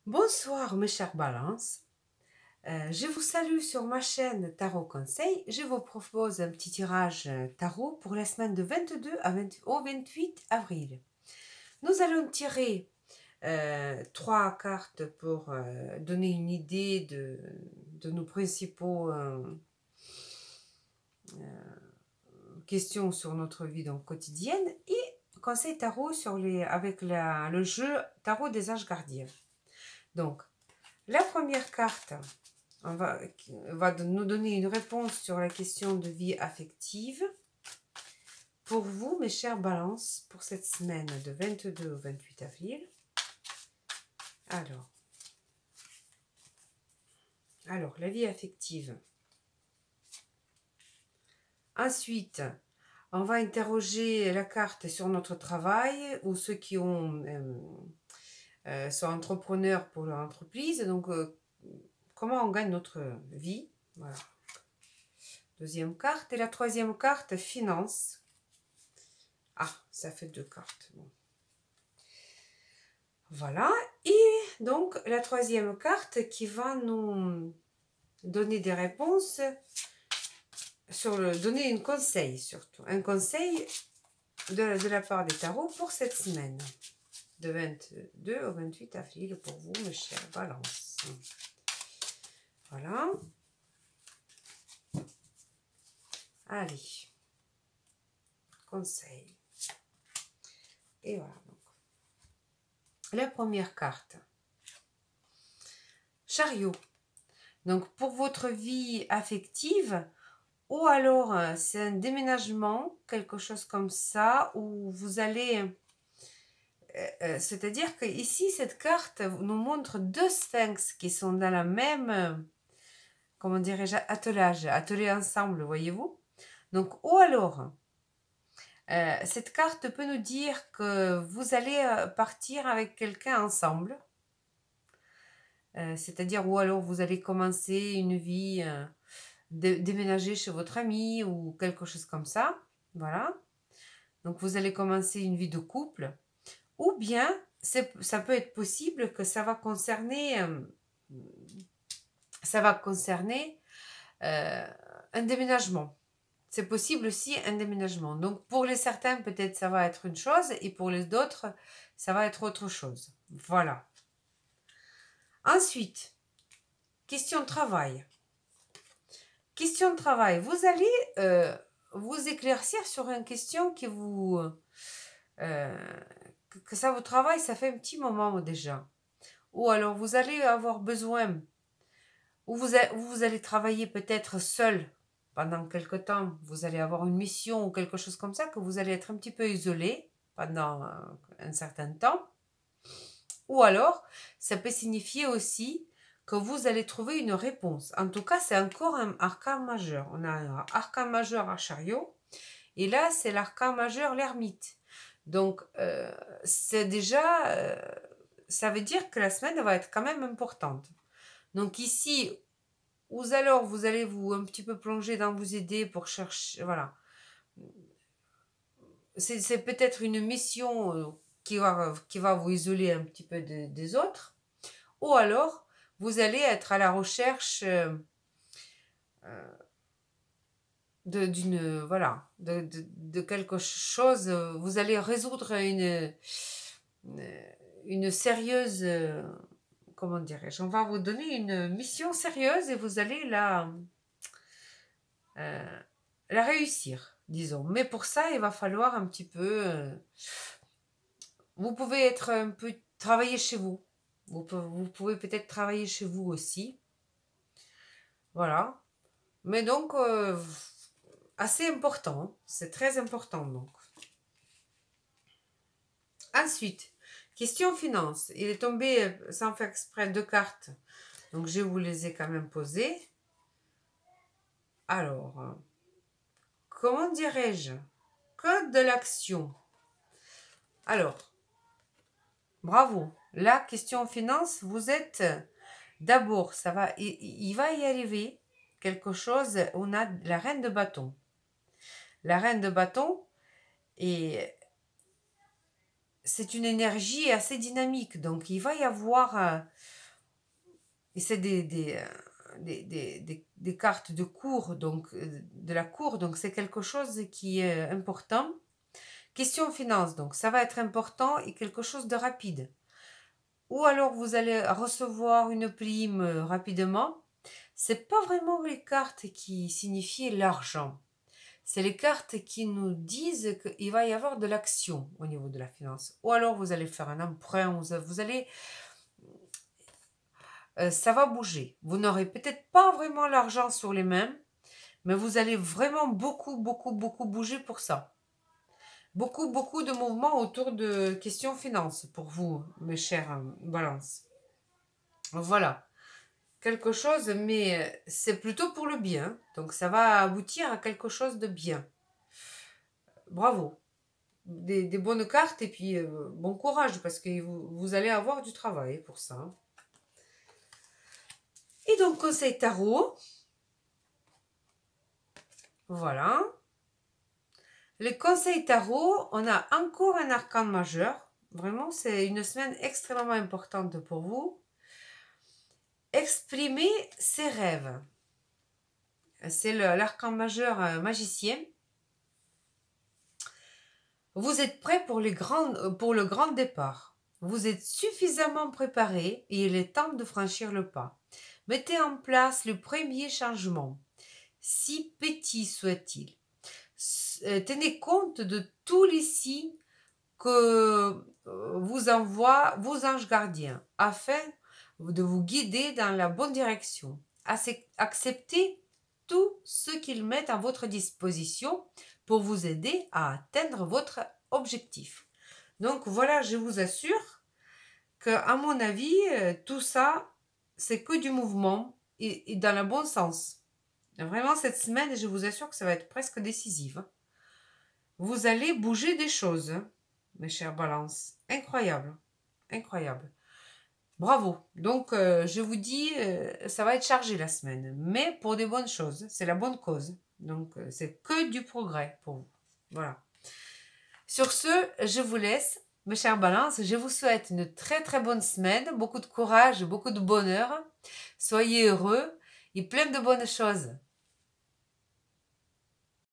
Bonsoir mes chers balances, je vous salue sur ma chaîne Tarot Conseil. Je vous propose un petit tirage tarot pour la semaine de 22 au 28 avril. Nous allons tirer 3 cartes pour donner une idée de nos principaux questions sur notre vie donc, quotidienne et conseil tarot avec le jeu tarot des anges gardiens. Donc, la première carte va nous donner une réponse sur la question de vie affective. Pour vous, mes chers balances, pour cette semaine de 22 au 28 avril. Alors, la vie affective. Ensuite, on va interroger la carte sur notre travail ou ceux qui sont entrepreneurs pour leur entreprise. Donc, comment on gagne notre vie. Voilà. Deuxième carte. Et la troisième carte, finance. Ah, ça fait 2 cartes. Bon. Voilà. Et donc, la troisième carte qui va nous donner des réponses, donner un conseil surtout. Un conseil de la part des tarots pour cette semaine. De 22 au 28 avril pour vous, mes chers balances. Voilà. Allez. Conseil. Et voilà. Donc. La première carte. Chariot. Donc, pour votre vie affective, ou alors c'est un déménagement, quelque chose comme ça, où vous allez... c'est-à-dire que ici, cette carte nous montre 2 sphinx qui sont dans la même, comment dirais-je, attelé ensemble, voyez-vous. Donc, ou alors, cette carte peut nous dire que vous allez partir avec quelqu'un ensemble. C'est-à-dire, ou alors vous allez commencer une vie, déménager chez votre ami ou quelque chose comme ça. Voilà. Donc, vous allez commencer une vie de couple. Ou bien, ça peut être possible que ça va concerner un déménagement. C'est possible aussi un déménagement. Donc, pour les certains, peut-être ça va être une chose et pour les autres, ça va être autre chose. Voilà. Ensuite, question de travail. Question de travail. Vous allez vous éclaircir sur une question qui vous... que ça vous travaille, ça fait un petit moment déjà. Ou alors vous allez avoir besoin, ou vous allez travailler peut-être seul pendant quelque temps. Vous allez avoir une mission ou quelque chose comme ça, que vous allez être un petit peu isolé pendant un certain temps. Ou alors, ça peut signifier aussi que vous allez trouver une réponse. En tout cas, c'est encore un arcane majeur. On a un arcane majeur à chariot. Et là, c'est l'arcane majeur, l'ermite. Donc, c'est déjà... ça veut dire que la semaine va être quand même importante. Donc ici, vous allez vous un petit peu plonger dans vos idées pour chercher... Voilà. C'est peut-être une mission qui va vous isoler un petit peu des autres. Ou alors, vous allez être à la recherche de quelque chose. Vous allez résoudre une sérieuse, comment dirais-je, on va vous donner une mission sérieuse et vous allez la réussir, disons. Mais pour ça, il va falloir un petit peu... vous pouvez être un peu... travailler chez vous. Vous pouvez peut-être travailler chez vous aussi. Voilà. Mais donc, assez important. C'est très important, donc. Ensuite, question finance. Il est tombé, sans faire exprès, 2 cartes. Donc, je vous les ai quand même posées. Alors, comment dirais-je? Code de l'action. Alors, bravo. La question finance, vous êtes... D'abord, il va y arriver quelque chose. On a la reine de bâton. La reine de bâton, et c'est une énergie assez dynamique. Donc, il va y avoir et c'est des cartes de cour, donc de la cour, donc c'est quelque chose qui est important. Question finance, donc ça va être important et quelque chose de rapide. Ou alors vous allez recevoir une prime rapidement. C'est pas vraiment les cartes qui signifient l'argent. C'est les cartes qui nous disent qu'il va y avoir de l'action au niveau de la finance. Ou alors vous allez faire un emprunt, vous allez ça va bouger. Vous n'aurez peut-être pas vraiment l'argent sur les mains, mais vous allez vraiment beaucoup bouger pour ça. Beaucoup de mouvements autour de questions finances pour vous, mes chers balances. Voilà, quelque chose, mais c'est plutôt pour le bien. Donc ça va aboutir à quelque chose de bien. Bravo. Des bonnes cartes et puis bon courage parce que vous allez avoir du travail pour ça. Et donc, conseil tarot. Voilà. Les conseils tarot, on a encore un arcane majeur. Vraiment, c'est une semaine extrêmement importante pour vous. Exprimer ses rêves. C'est l'arcane majeur magicien. Vous êtes prêt pour le grand départ. Vous êtes suffisamment préparé et il est temps de franchir le pas. Mettez en place le premier changement, si petit soit-il. Tenez compte de tous les signes que vous envoient vos anges gardiens afin de vous guider dans la bonne direction. Acceptez tout ce qu'ils mettent à votre disposition pour vous aider à atteindre votre objectif. Donc voilà, je vous assure que, à mon avis, tout ça, c'est que du mouvement et dans le bon sens. Vraiment, cette semaine, je vous assure que ça va être presque décisive. Vous allez bouger des choses, mes chères balances. Incroyable. Incroyable. Bravo. Donc, je vous dis, ça va être chargé la semaine. Mais pour des bonnes choses. C'est la bonne cause. Donc, c'est que du progrès pour vous. Voilà. Sur ce, je vous laisse, mes chères balances. Je vous souhaite une très bonne semaine. Beaucoup de courage, beaucoup de bonheur. Soyez heureux et plein de bonnes choses.